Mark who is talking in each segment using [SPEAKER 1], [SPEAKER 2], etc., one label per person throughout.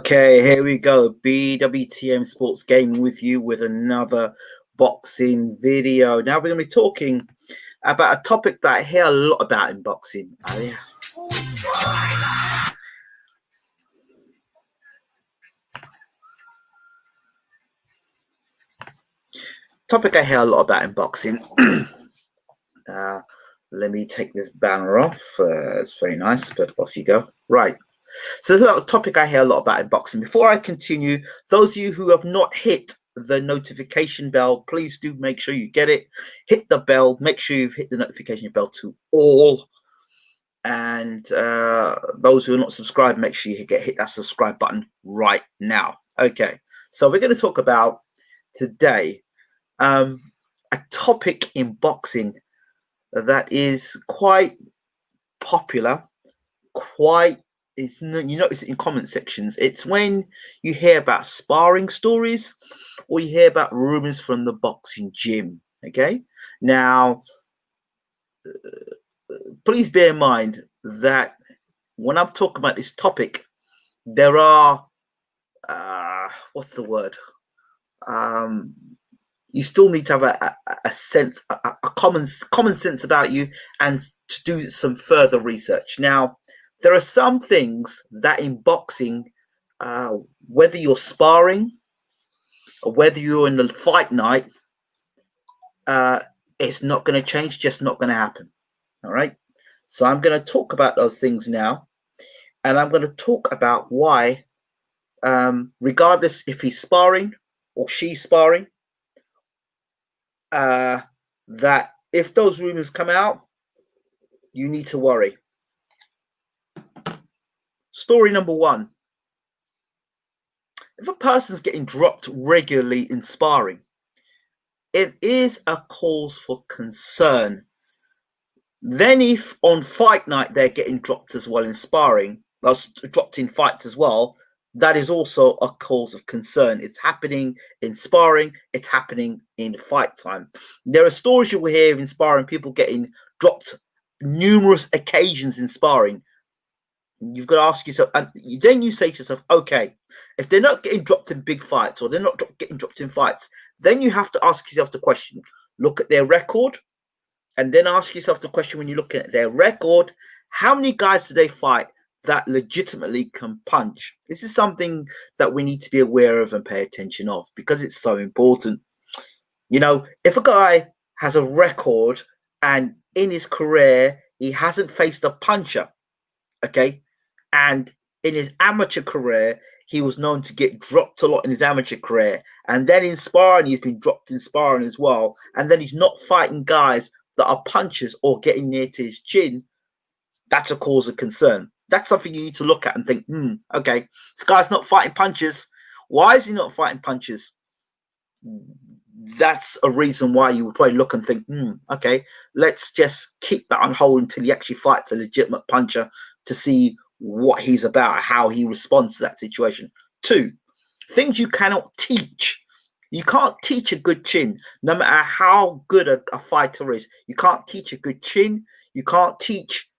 [SPEAKER 1] Okay, here we go. BWTM Sports Gaming with you with another boxing video. Now we're going to be talking about a topic that I hear a lot about in boxing. Topic I hear a lot about in boxing. Let me take this banner off. It's very nice, but off you go. Right. So there's a topic I hear a lot about in boxing. Before I continue, those of you who have not hit the notification bell, please do make sure you get it. Hit the bell. Make sure you've hit the notification bell to all. And those who are not subscribed, make sure you hit that subscribe button right now. Okay, so we're going to talk about today a topic in boxing that is quite popular, you notice it in comment sections. It's when you hear about sparring stories or you hear about rumors from the boxing gym. Okay, now please bear in mind that when I'm talking about this topic, there are what's the word? You still need to have a sense, a common sense about you, and to do some further research. Now, there are some things that in boxing, whether you're sparring or whether you're in the fight night, it's not going to change, just not going to happen. All right. So I'm going to talk about those things now, and I'm going to talk about why, regardless if he's sparring or she's sparring, that if those rumors come out, you need to worry. Story number one. If a person's getting dropped regularly in sparring, it is a cause for concern. Then if on fight night they're getting dropped as well in sparring, that's dropped in fights as well, that is also a cause of concern. It's happening in sparring, it's happening in fight time. There are stories you will hear in sparring, people getting dropped numerous occasions in sparring. You've got to ask yourself, and then you say to yourself, okay, if they're not getting dropped in big fights or they're not getting dropped in fights, then you have to ask yourself the question, look at their record, and then ask yourself the question when you're looking at their record, how many guys do they fight that legitimately can punch? This is something that we need to be aware of and pay attention of because it's so important. You know, if a guy has a record and in his career he hasn't faced a puncher, okay, and in his amateur career he was known to get dropped a lot in his amateur career, and then in sparring he's been dropped in sparring as well, and then he's not fighting guys that are punchers or getting near to his chin, that's a cause of concern. That's something you need to look at and think, okay, this guy's not fighting punches. Why is he not fighting punches? That's a reason why you would probably look and think, okay, let's just keep that on hold until he actually fights a legitimate puncher to see what he's about, how he responds to that situation. 2, things you cannot teach. You can't teach a good chin, no matter how good a fighter is. You can't teach a good chin. You can't teach,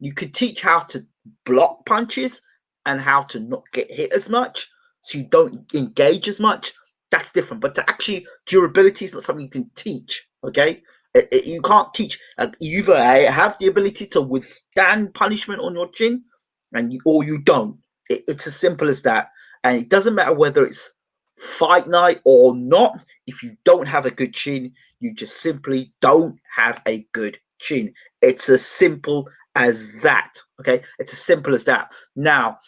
[SPEAKER 1] you could teach how to block punches and how to not get hit as much, so you don't engage as much. That's different. But to actually, durability is not something you can teach, okay? You can't teach. You either have the ability to withstand punishment on your chin, or you don't. It's as simple as that. And it doesn't matter whether it's fight night or not. If you don't have a good chin, you just simply don't have a good chin. It's as simple as that. Okay, it's as simple as that. Now,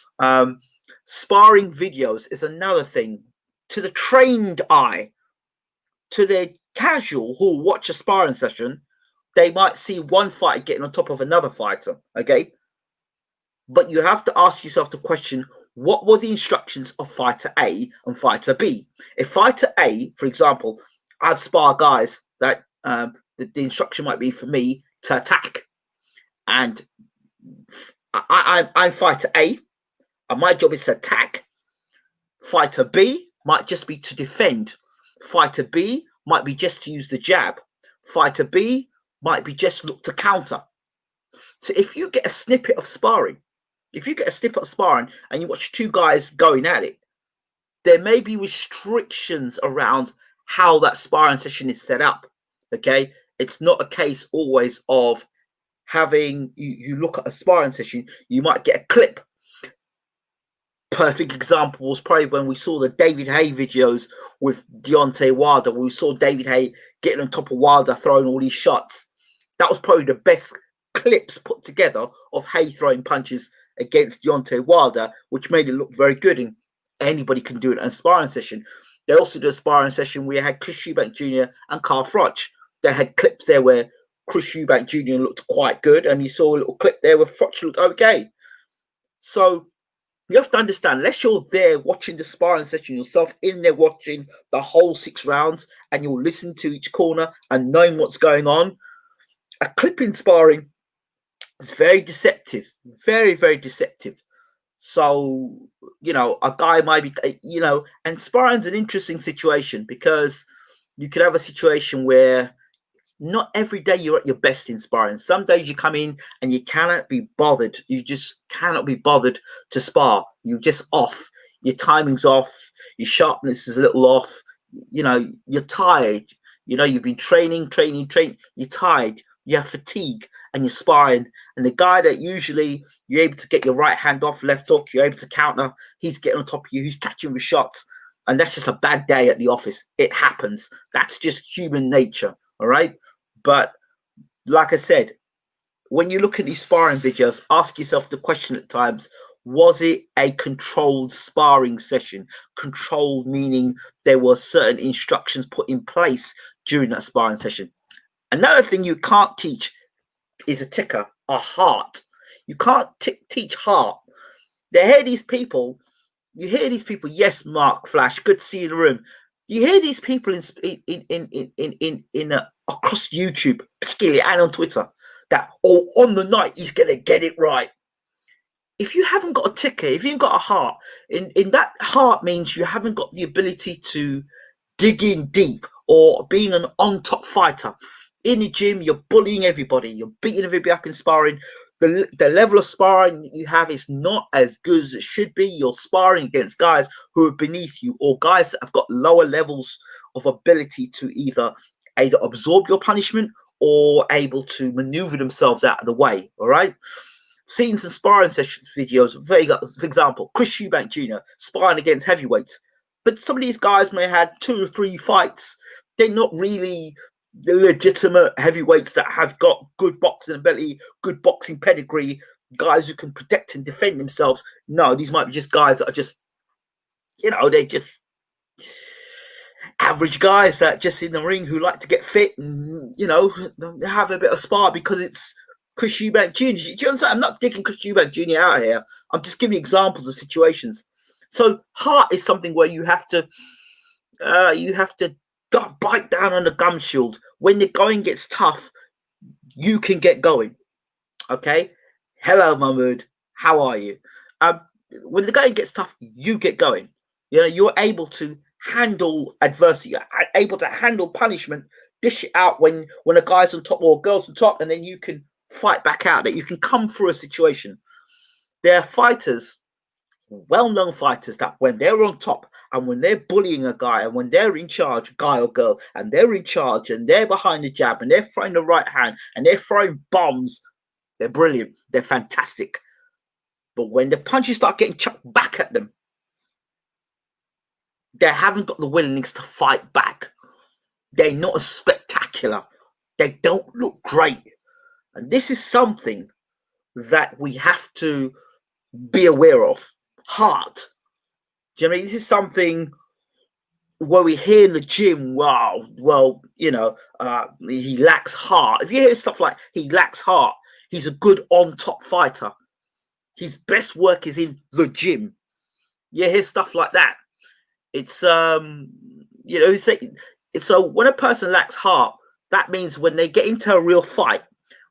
[SPEAKER 1] sparring videos is another thing. To the trained eye, to the casual who watch a sparring session, they might see one fighter getting on top of another fighter. Okay, but you have to ask yourself the question, what were the instructions of fighter A and fighter B? If fighter A, for example, I've sparred guys that the instruction might be for me to attack, and I'm fighter A, and my job is to attack. Fighter B might just be to defend. Fighter B might be just to use the jab. Fighter B might be just look to counter. So if you get a snippet of sparring If you get a snip at sparring and you watch two guys going at it, there may be restrictions around how that sparring session is set up. Okay, it's not a case always of having you look at a sparring session, you might get a clip. Perfect example was probably when we saw the David Haye videos with Deontay Wilder. We saw David Haye getting on top of Wilder, throwing all these shots. That was probably the best clips put together of Haye throwing punches against Deontay Wilder, which made it look very good. And anybody can do it in a sparring session. They also did a sparring session where you had Chris Eubank Jr. and Carl Froch. They had clips there where Chris Eubank Jr. looked quite good, and you saw a little clip there where Froch looked okay. So you have to understand, unless you're there watching the sparring session yourself, in there watching the whole 6 rounds, and you'll listen to each corner and knowing what's going on, a clip in sparring is very deceptive, very, very deceptive. So, you know, a guy might be, you know, and sparring's an interesting situation because you could have a situation where not every day you're at your best in sparring. Some days you come in and you cannot be bothered. You just cannot be bothered to spar. You're just off. Your timing's off. Your sharpness is a little off. You know, you're tired. You know, you've been training. You're tired. You have fatigue and you're sparring. And the guy that usually you're able to get your right hand off, left hook, you're able to counter, he's getting on top of you, he's catching with shots. And that's just a bad day at the office. It happens. That's just human nature. All right. But like I said, when you look at these sparring videos, ask yourself the question at times, was it a controlled sparring session? Controlled meaning there were certain instructions put in place during that sparring session. Another thing you can't teach is a ticker, a heart. You can't teach heart. You hear these people, yes, Mark Flash, good to see you in the room. You hear these people in across YouTube, particularly, and on Twitter, that on the night he's gonna get it right. If you haven't got a ticker, if you've got a heart, in that heart means you haven't got the ability to dig in deep, or being an on-top fighter. In the gym, you're bullying everybody, you're beating everybody up in sparring. The level of sparring you have is not as good as it should be. You're sparring against guys who are beneath you, or guys that have got lower levels of ability to either absorb your punishment or able to maneuver themselves out of the way. All right. Seen some sparring session videos. For example, Chris Eubank Jr. sparring against heavyweights. But some of these guys may have had 2 or 3 fights. They're not really the legitimate heavyweights that have got good boxing ability, good boxing pedigree, guys who can protect and defend themselves. No, these might be just guys that are just, you know, they're just average guys that just in the ring who like to get fit and, you know, have a bit of spar because it's Chris Eubank Jr. Do you understand? I'm not digging Chris Eubank Jr. out here. I'm just giving examples of situations. So heart is something where you have to bite down on the gum shield. When the going gets tough, you can get going. Okay. Hello, Mahmood. How are you? When the going gets tough, you get going. You know, you're able to handle adversity. You're able to handle punishment, dish it out when a guy's on top or a girl's on top, and then you can fight back out. That you can come through a situation. There are fighters, well-known fighters, that when they're on top and when they're bullying a guy and when they're in charge, guy or girl, and they're in charge and they're behind the jab and they're throwing the right hand and they're throwing bombs, they're brilliant. They're fantastic. But when the punches start getting chucked back at them, they haven't got the willingness to fight back. They're not as spectacular. They don't look great. And this is something that we have to be aware of. Heart. Do you know what I mean? This is something where we hear in the gym, wow, well, you know, he lacks heart. If you hear stuff like he lacks heart, he's a good on-top fighter. His best work is in the gym. You hear stuff like that. It's, you know, so when a person lacks heart, that means when they get into a real fight,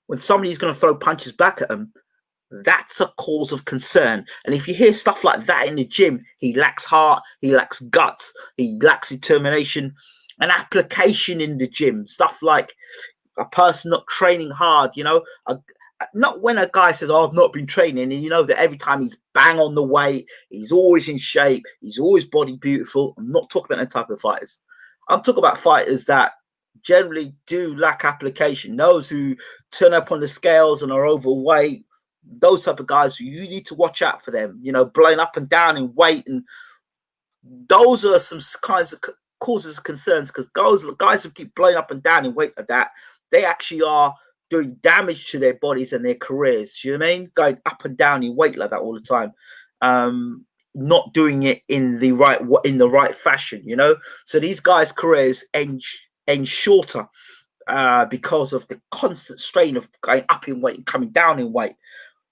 [SPEAKER 1] when somebody's going to throw punches back at them, that's a cause of concern. And if you hear stuff like that in the gym, he lacks heart, he lacks guts, he lacks determination and application in the gym. Stuff like a person not training hard, you know, Not when a guy says, "Oh, I've not been training," and you know that every time he's bang on the weight, he's always in shape, he's always body beautiful. I'm not talking about that type of fighters. I'm talking about fighters that generally do lack application. Those who turn up on the scales and are overweight, those type of guys, you need to watch out for them. You know, blowing up and down in weight, and those are some kinds of causes of concerns, because those guys who keep blowing up and down in weight like that, they actually are doing damage to their bodies and their careers. You know what I mean? Going up and down in weight like that all the time, not doing it in the right fashion. You know, so these guys' careers end shorter because of the constant strain of going up in weight and coming down in weight.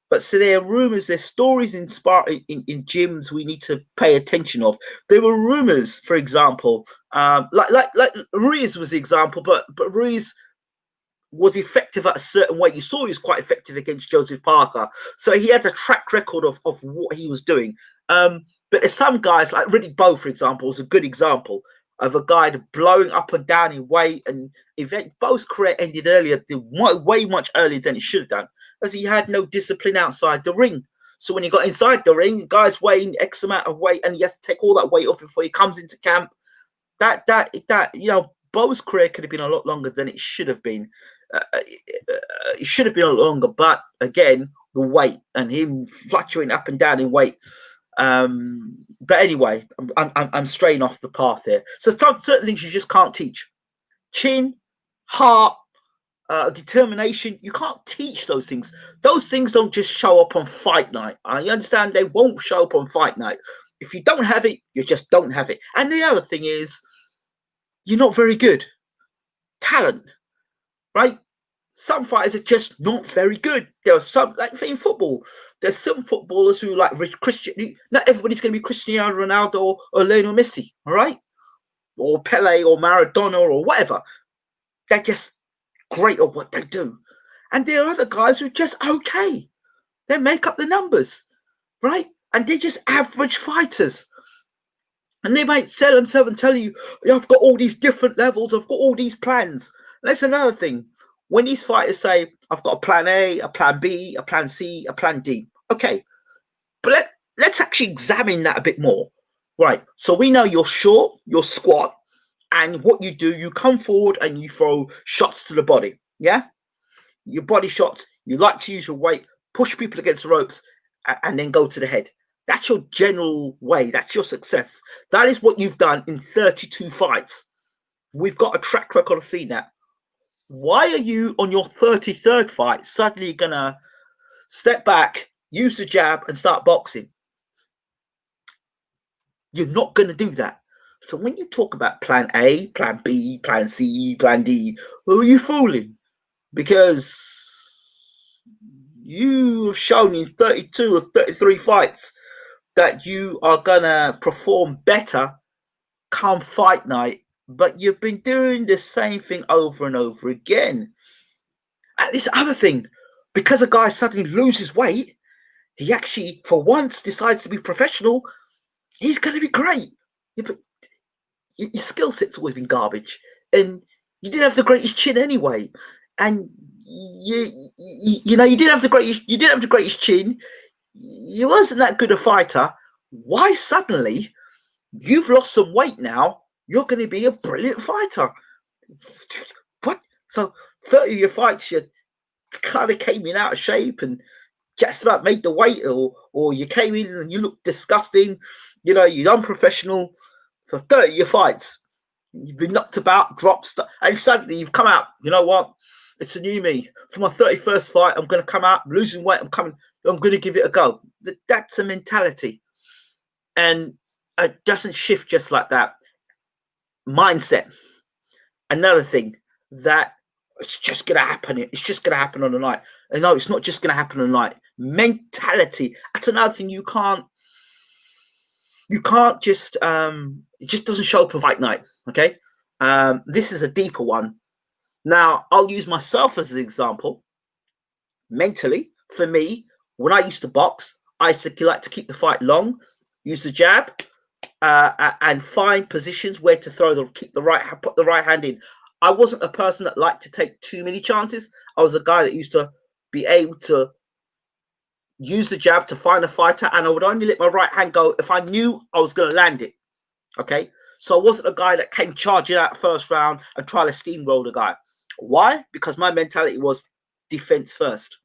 [SPEAKER 1] But so there are rumors, there's stories in gyms we need to pay attention of. There were rumors, for example, like Ruiz was the example, but Ruiz was effective at a certain weight. You saw he was quite effective against Joseph Parker. So he had a track record of what he was doing. But there's some guys, like Riddick Bowe, for example, is a good example of a guy blowing up and down in weight. And Bowe's career ended earlier, way much earlier than it should have done, as he had no discipline outside the ring. So when he got inside the ring, the guy's weighing X amount of weight, and he has to take all that weight off before he comes into camp. That you know, Bowe's career could have been a lot longer than it should have been. It should have been a lot longer, but again, the weight and him fluctuating up and down in weight. But anyway, I'm straying off the path here. So certain things you just can't teach: chin, heart, determination. You can't teach those things. Those things don't just show up on fight night. I understand they won't show up on fight night. If you don't have it, you just don't have it. And the other thing is, you're not very good. Talent, right? Some fighters are just not very good. There are some, like in football, there's some footballers who like Christian. Not everybody's going to be Cristiano Ronaldo or Lionel Messi, all right? Or Pele or Maradona or whatever. They're just great at what they do. And there are other guys who are just okay. They make up the numbers, right? And they're just average fighters. And they might sell themselves and tell you, I've got all these different levels, I've got all these plans. That's another thing. When these fighters say, I've got a plan A, a plan B, a plan C, a plan D. Okay, but let's actually examine that a bit more. Right, so we know you're short, you're squat, and what you do, you come forward and you throw shots to the body. Yeah? Your body shots, you like to use your weight, push people against the ropes, and then go to the head. That's your general way. That's your success. That is what you've done in 32 fights. We've got a track record of seeing that. Why are you on your 33rd fight suddenly going to step back, use the jab, and start boxing? You're not going to do that. So when you talk about plan A, plan B, plan C, plan D, who are you fooling? Because you've shown in 32 or 33 fights that you are going to perform better come fight night, but you've been doing the same thing over and over again. And this other thing, because a guy suddenly loses weight, he actually, for once, decides to be professional. He's going to be great. Yeah, but your skill set's always been garbage, and you didn't have the greatest chin anyway. And you know, you didn't have the greatest chin. You wasn't that good a fighter. Why suddenly you've lost some weight now? You're going to be a brilliant fighter. What? So 30 of your fights, you kind of came in out of shape and just about made the weight, or you came in and you looked disgusting. You know, you're unprofessional for 30 of your fights. You've been knocked about, dropped, and suddenly you've come out. You know what? It's a new me. For my 31st fight, I'm going to come out, I'm losing weight, I'm going to give it a go. That's a mentality. And it doesn't shift just like that. Mindset. Another thing that it's just going to happen. It's just going to happen on the night. And no, it's not just going to happen on the night. Mentality. That's another thing you can't just, it just doesn't show up on fight night. Okay. This is a deeper one. Now, I'll use myself as an example. Mentally, for me, when I used to box, I used to like to keep the fight long, use the jab, and find positions where to put the right hand in. I wasn't a person that liked to take too many chances. I was a guy that used to be able to use the jab to find a fighter, and I would only let my right hand go if I knew I was going to land it. Okay, so I wasn't a guy that came charging out first round and try to steamroll the guy. Why? Because my mentality was defense first.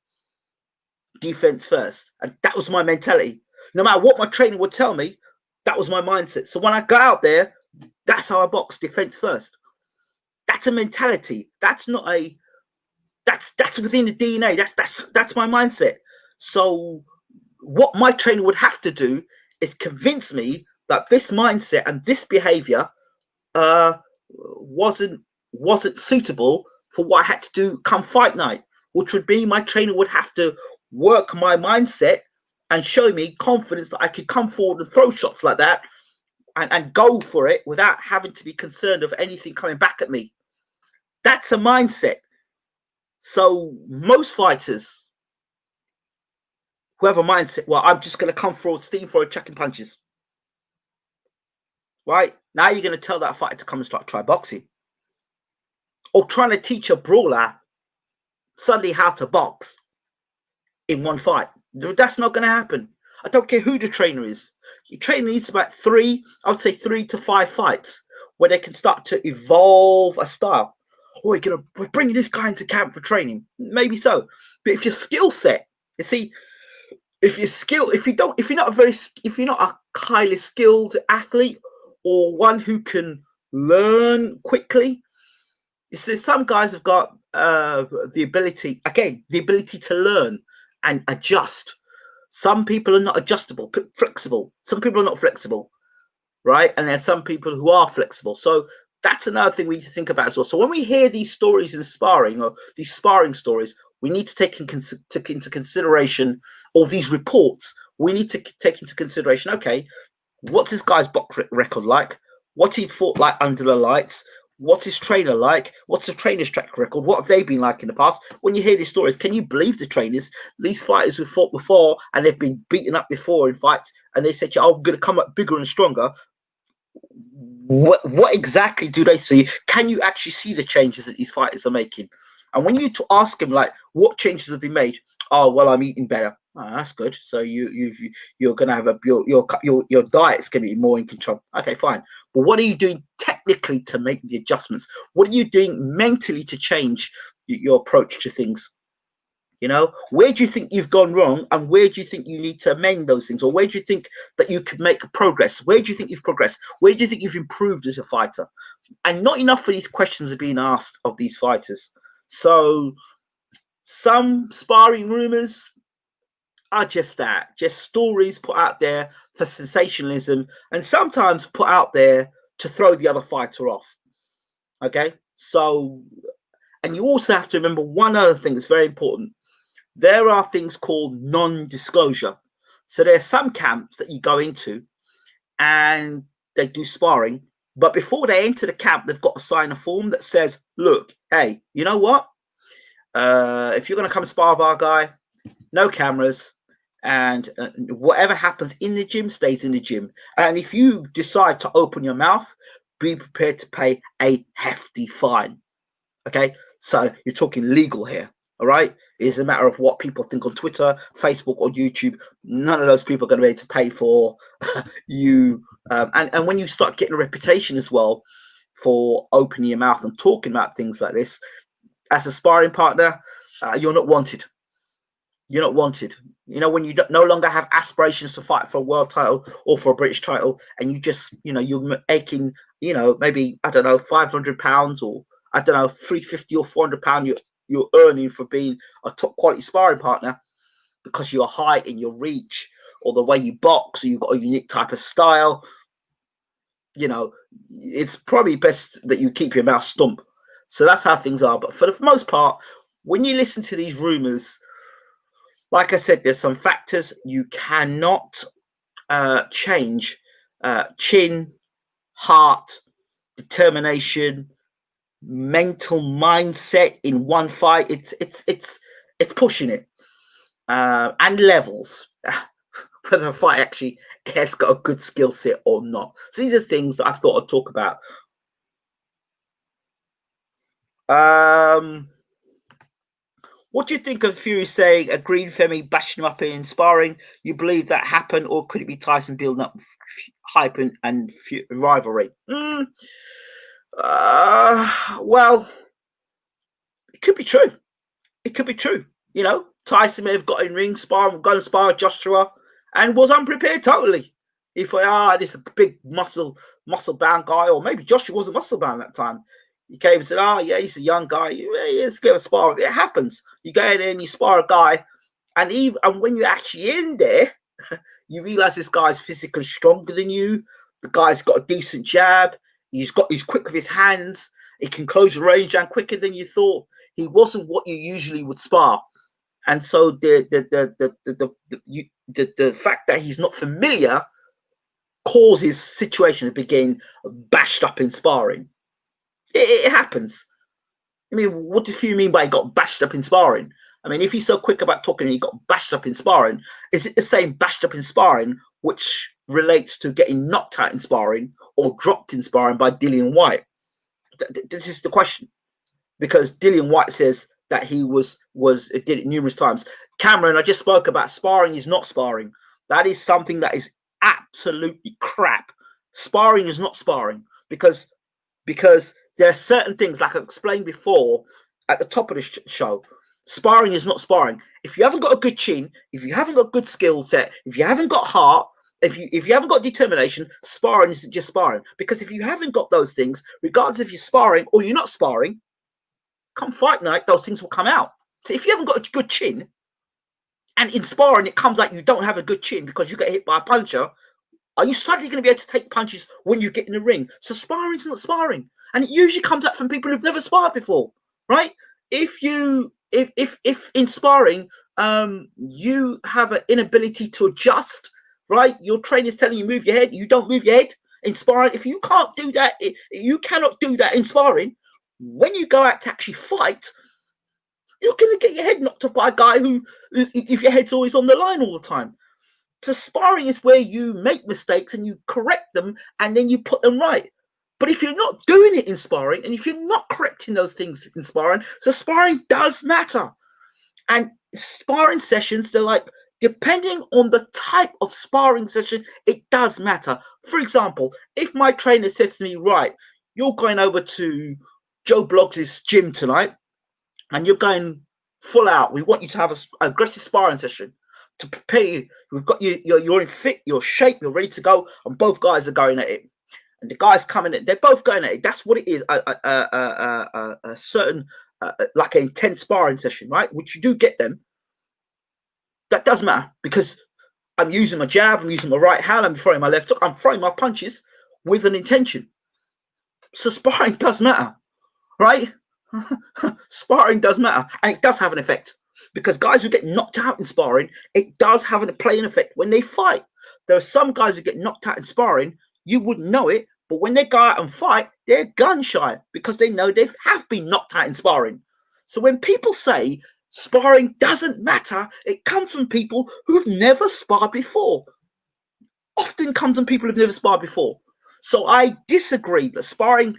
[SPEAKER 1] Defense first. And that was my mentality. No matter what my trainer would tell me, that was my mindset. So when I got out there, that's how I box, defense first. That's a mentality. That's not a that's within the DNA. That's my mindset. So what my trainer would have to do is convince me that this mindset and this behavior wasn't suitable for what I had to do come fight night, which would be my trainer would have to work my mindset and show me confidence that I could come forward and throw shots like that and go for it without having to be concerned of anything coming back at me. That's a mindset. So most fighters who have a mindset, well, I'm just going to come forward, steam forward, chucking punches. Right? Now you're going to tell that fighter to come and start try boxing. Or trying to teach a brawler suddenly how to box in one fight. That's not going to happen. I don't care who the trainer is. Your trainer needs about 3 to 5 fights where they can start to evolve a style. Oh, we're bringing this guy into camp for training. Maybe so. But if your skill set, you see, if you're not a highly skilled athlete or one who can learn quickly, you see, some guys have got the ability to learn and adjust. Some people are not adjustable, flexible. Some people are not flexible, right? And there's some people who are flexible. So that's another thing we need to think about as well. So when we hear these stories in sparring, or these sparring stories, we need to take into consideration all these reports. We need to take into consideration, okay, what's this guy's box record like? What's he fought like under the lights? What's his trainer like? What's the trainer's track record? What have they been like in the past? When you hear these stories, can you believe the trainers? These fighters who fought before and they've been beaten up before in fights, and they said, "Oh, I'm going to come up bigger and stronger." What exactly do they see? Can you actually see the changes that these fighters are making? And when you ask them, like, what changes have been made? Oh, well, I'm eating better. Oh, that's good. So you're gonna have your diet's gonna be more in control. Okay, fine. But what are you doing technically to make the adjustments? What are you doing mentally to change your approach to things? You know, where do you think you've gone wrong, and where do you think you need to amend those things, or where do you think that you could make progress? Where do you think you've progressed? Where do you think you've improved as a fighter? And not enough of these questions are being asked of these fighters. So some sparring rumors are just that, just stories put out there for sensationalism, and sometimes put out there to throw the other fighter off. Okay, so, and you also have to remember one other thing that's very important. There are things called non-disclosure. So there are some camps that you go into and they do sparring, but before they enter the camp, they've got to sign a form that says, look, hey, you know what? If you're going to come spar with our guy, no cameras, and whatever happens in the gym stays in the gym. And if you decide to open your mouth, be prepared to pay a hefty fine. Okay, so you're talking legal here. All right, it's a matter of what people think on Twitter, Facebook, or YouTube. None of those people are going to be able to pay for you. And when you start getting a reputation as well for opening your mouth and talking about things like this, as a sparring partner, you're not wanted. You're not wanted. You know, when you no longer have aspirations to fight for a world title or for a British title, and you just, you know, you're making, you know, maybe, I don't know, £500 or I don't know, £350 or £400 you're earning for being a top quality sparring partner because your height and your reach or the way you box, or you've got a unique type of style. You know, it's probably best that you keep your mouth stump. So that's how things are. But for the most part, when you listen to these rumors, like I said, there's some factors you cannot change. Chin, heart, determination, mental mindset in one fight. It's pushing it, and levels. Whether a fight actually has got a good skill set or not. So these are things that I thought I'd talk about. What do you think of Fury saying agreed Femi bashing him up in sparring? You believe that happened, or could it be Tyson building up hype and rivalry? Well, it could be true. It could be true. You know, Tyson may have got in ring, gone and spar Joshua, and was unprepared totally. He thought, this is a big muscle bound guy, or maybe Joshua wasn't muscle bound that time. He came and said, yeah, he's a young guy. Let's get a spar. It happens. You go in there and you spar a guy, and when you're actually in there, you realize this guy's physically stronger than you. The guy's got a decent jab. He's quick with his hands. He can close the range down quicker than you thought. He wasn't what you usually would spar, and so the fact that he's not familiar causes situation to begin bashed up in sparring. It happens. I mean, what do you mean by he got bashed up in sparring? I mean, if he's so quick about talking and he got bashed up in sparring, is it the same bashed up in sparring which relates to getting knocked out in sparring or dropped in sparring by Dillian Whyte? This is the question. Because Dillian Whyte says that he did it numerous times. Cameron, I just spoke about sparring is not sparring. That is something that is absolutely crap. Sparring is not sparring because there are certain things, like I explained before at the top of the show. Sparring is not sparring. If you haven't got a good chin, if you haven't got good skill set, if you haven't got heart, if you haven't got determination, sparring isn't just sparring. Because if you haven't got those things, regardless if you're sparring or you're not sparring, come fight night, those things will come out. So if you haven't got a good chin, and in sparring it comes out you don't have a good chin because you get hit by a puncher, are you suddenly going to be able to take punches when you get in the ring? So sparring is not sparring. And it usually comes up from people who've never sparred before, right? If in sparring, you have an inability to adjust, right? Your trainer's telling you move your head, you don't move your head in sparring. If you can't do that, you cannot do that in sparring. When you go out to actually fight, you're going to get your head knocked off by a guy who, if your head's always on the line all the time. So sparring is where you make mistakes and you correct them and then you put them right. But if you're not doing it in sparring and if you're not correcting those things in sparring, so sparring does matter. And sparring sessions, they're like, depending on the type of sparring session, it does matter. For example, if my trainer says to me, right, you're going over to Joe Bloggs' gym tonight and you're going full out. We want you to have an aggressive sparring session to prepare you. We've got you, you're in fit, you're shape, you're ready to go, and both guys are going at it. And the guys coming in, they're both going at it. That's what it is. A certain, like an intense sparring session, right? Which you do get them. That does matter because I'm using my jab, I'm using my right hand, I'm throwing my left hook, I'm throwing my punches with an intention. So sparring does matter, right? Sparring does matter, and it does have an effect because guys who get knocked out in sparring, it does have a play an effect when they fight. There are some guys who get knocked out in sparring, you wouldn't know it, but when they go out and fight, they're gun shy because they know they have been knocked out in sparring. So when people say sparring doesn't matter, it comes from people who've never sparred before. Often comes from people who've never sparred before. So I disagree, but sparring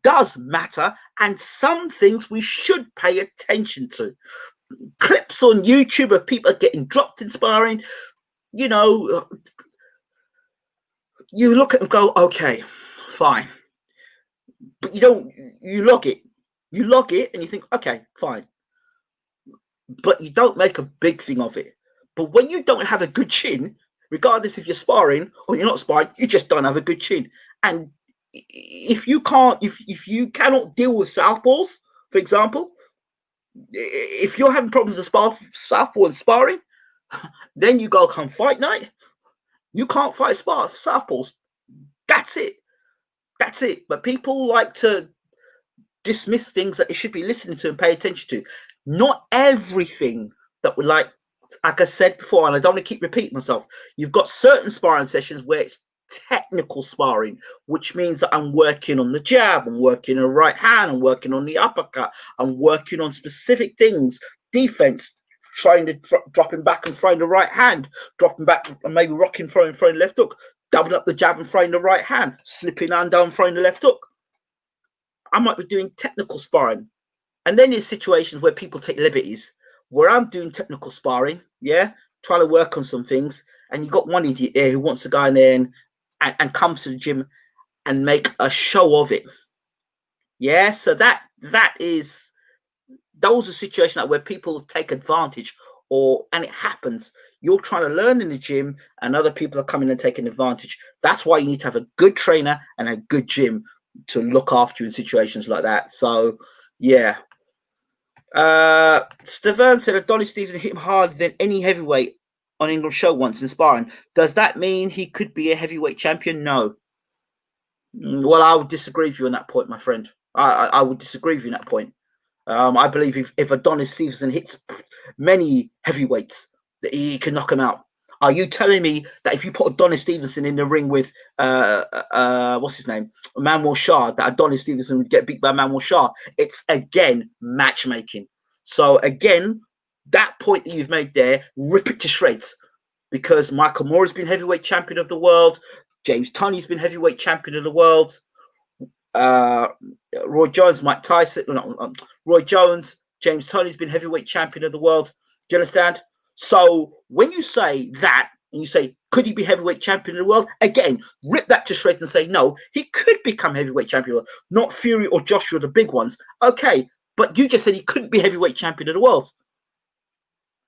[SPEAKER 1] does matter, and some things we should pay attention to. Clips on YouTube of people getting dropped in sparring, you know, you look at them and go, okay, fine. But you log it and you think, okay, fine. But you don't make a big thing of it. But when you don't have a good chin, regardless if you're sparring or you're not sparring, you just don't have a good chin. And if you cannot deal with southpaws, for example, if you're having problems with southpaw and sparring, then you go come fight night, you can't fight southpaws. That's it. But people like to dismiss things that they should be listening to and pay attention to. Not everything that we like I said before, and I don't want to keep repeating myself, you've got certain sparring sessions where it's technical sparring, which means that I'm working on the jab, I'm working on the right hand, I'm working on the uppercut, I'm working on specific things, defense, trying to dropping back and throwing the right hand, dropping back and maybe rocking, throwing the left hook, doubling up the jab and throwing the right hand, slipping hand down, throwing the left hook. I might be doing technical sparring. And then there's situations where people take liberties, where I'm doing technical sparring, yeah, trying to work on some things, and you got one idiot there who wants to go in there and comes to the gym and make a show of it. Yeah, so that is those are situations like where people take advantage, and it happens. You're trying to learn in the gym, and other people are coming and taking advantage. That's why you need to have a good trainer and a good gym to look after you in situations like that. So, yeah. Stavern said Adonis Stevenson hit him harder than any heavyweight on England show once in sparring. Does that mean he could be a heavyweight champion? No. Well, I would disagree with you on that point, my friend. I would disagree with you on that point. I believe if Adonis Stevenson hits many heavyweights, that he can knock him out. Are you telling me that if you put Adonis Stevenson in the ring with what's his name, Manuel Shah, that Adonis Stevenson would get beat by Manuel Shah? It's again matchmaking. So again, that point that you've made there, rip it to shreds, because Michael Moore's been heavyweight champion of the world. James Toney's been heavyweight champion of the world. Roy Jones, Mike Tyson, Roy Jones, James Toney's been heavyweight champion of the world. Do you understand? So when you say that, and you say, could he be heavyweight champion of the world? Again, rip that to shreds and say, no, he could become heavyweight champion of the world. Not Fury or Joshua, the big ones. Okay, but you just said he couldn't be heavyweight champion of the world.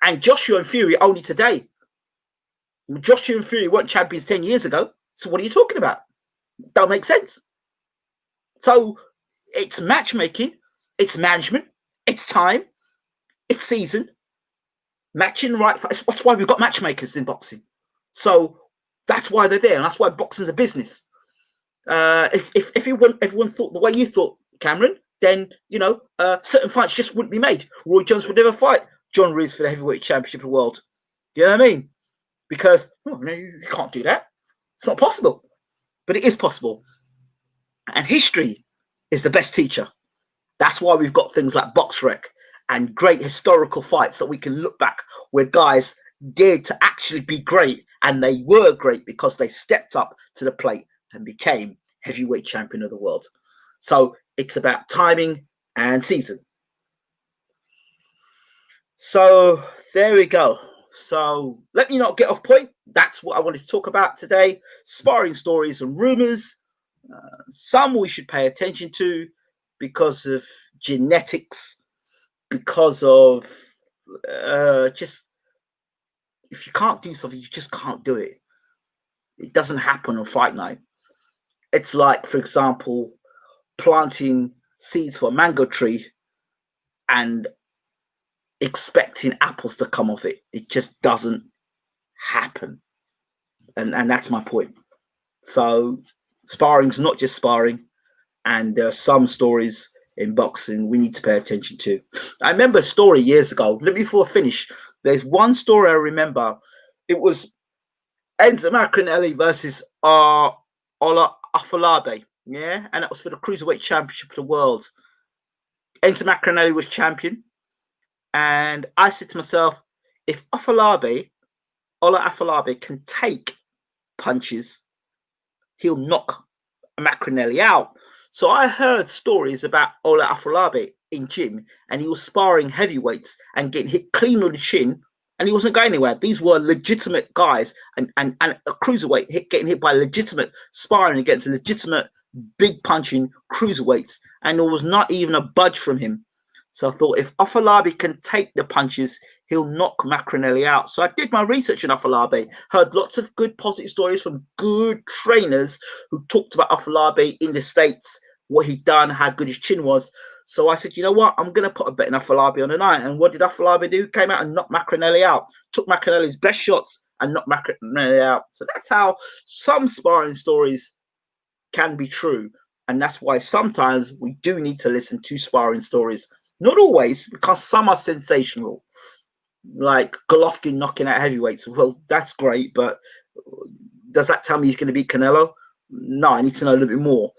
[SPEAKER 1] And Joshua and Fury only today. Joshua and Fury weren't champions 10 years ago. So what are you talking about? Don't make sense. So it's matchmaking, it's management, it's time, it's season, matching right. That's why we've got matchmakers in boxing. So that's why they're there, and that's why boxing's a business. If everyone thought the way you thought, Cameron, then certain fights just wouldn't be made. Roy Jones would never fight John Ruiz for the heavyweight championship of the world. You know what I mean? Because you can't do that. It's not possible, but it is possible. And history is the best teacher. That's why we've got things like BoxRec and great historical fights that we can look back where guys dared to actually be great, and they were great because they stepped up to the plate and became heavyweight champion of the world. So it's about timing and season. So there we go. So let me not get off point. That's what I wanted to talk about today. Sparring stories and rumors. Some we should pay attention to because of genetics, because of just if you can't do something, you just can't do it. It doesn't happen on fight night. It's like, for example, planting seeds for a mango tree and expecting apples to come off it. It just doesn't happen. And that's my point. So sparring's not just sparring, and there are some stories in boxing we need to pay attention to. I remember a story years ago. Let me before I finish. There's one story I remember. It was Enzo Maccarinelli versus Ola Afolabi. Yeah, and that was for the Cruiserweight Championship of the World. Enzo Maccarinelli was champion, and I said to myself, if Ola Afolabi can take punches, he'll knock Maccarinelli out. So I heard stories about Ola Afolabi in gym, and he was sparring heavyweights and getting hit clean on the chin, and he wasn't going anywhere. These were legitimate guys, and a cruiserweight getting hit by legitimate sparring against legitimate big punching cruiserweights, and there was not even a budge from him. So I thought, if Afolabi can take the punches, he'll knock Maccarinelli out. So I did my research on Afolabi, heard lots of good positive stories from good trainers who talked about Afolabi in the States, what he'd done, how good his chin was. So I said, you know what? I'm going to put a bet in Afolabi on the night. And what did Afolabi do? Came out and knocked Maccarinelli out. Took Maccarinelli's best shots and knocked Maccarinelli out. So that's how some sparring stories can be true. And that's why sometimes we do need to listen to sparring stories. Not always, because some are sensational. Like Golovkin knocking out heavyweights. Well, that's great, but does that tell me he's going to beat Canelo? No, I need to know a little bit more.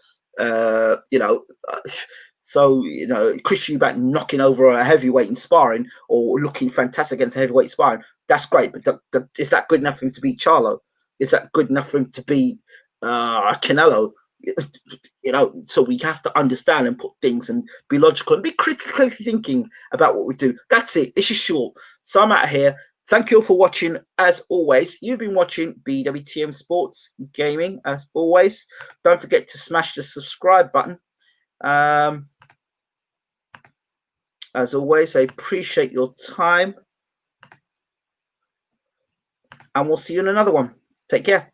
[SPEAKER 1] So, Chris Eubank knocking over a heavyweight in sparring or looking fantastic against a heavyweight sparring, that's great. But is that good enough for him to beat Charlo? Is that good enough for him to beat Canelo? You know, so we have to understand and put things and be logical and be critically thinking about what we do. That's it. This is short. So I'm out of here. Thank you all for watching. As always, you've been watching BWTM Sports Gaming. As always, don't forget to smash the subscribe button. As always, I appreciate your time. And we'll see you in another one. Take care.